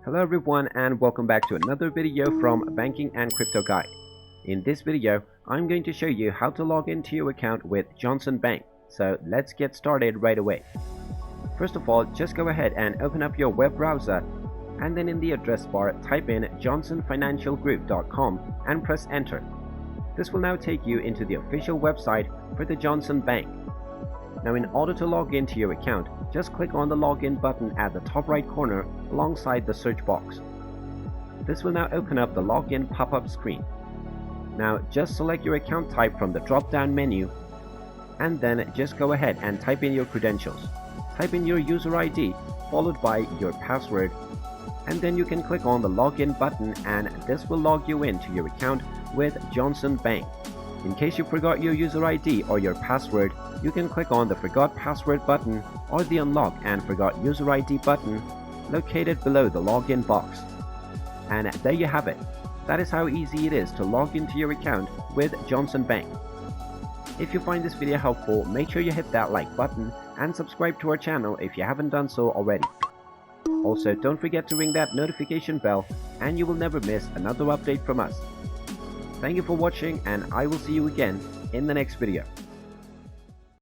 Hello everyone and welcome back to another video from Banking and Crypto Guide. In this video, I'm going to show you how to log into your account with Johnson Bank. So let's get started right away. First of all, just go ahead and open up your web browser and then in the address bar type in johnsonfinancialgroup.com and press enter. This will now take you into the official website for the Johnson Bank. Now in order to log into your account, just click on the login button at the top right corner alongside the search box. This will now open up the login pop-up screen. Now just select your account type from the drop-down menu and then just go ahead and type in your credentials. Type in your user ID followed by your password and then you can click on the login button and this will log you into your account with Johnson Bank. In case you forgot your user ID or your password, you can click on the Forgot Password button or the Unlock and Forgot User ID button located below the login box. And there you have it. That is how easy it is to log into your account with Johnson Bank. If you find this video helpful, make sure you hit that like button and subscribe to our channel if you haven't done so already. Also, don't forget to ring that notification bell and you will never miss another update from us. Thank you for watching and I will see you again in the next video.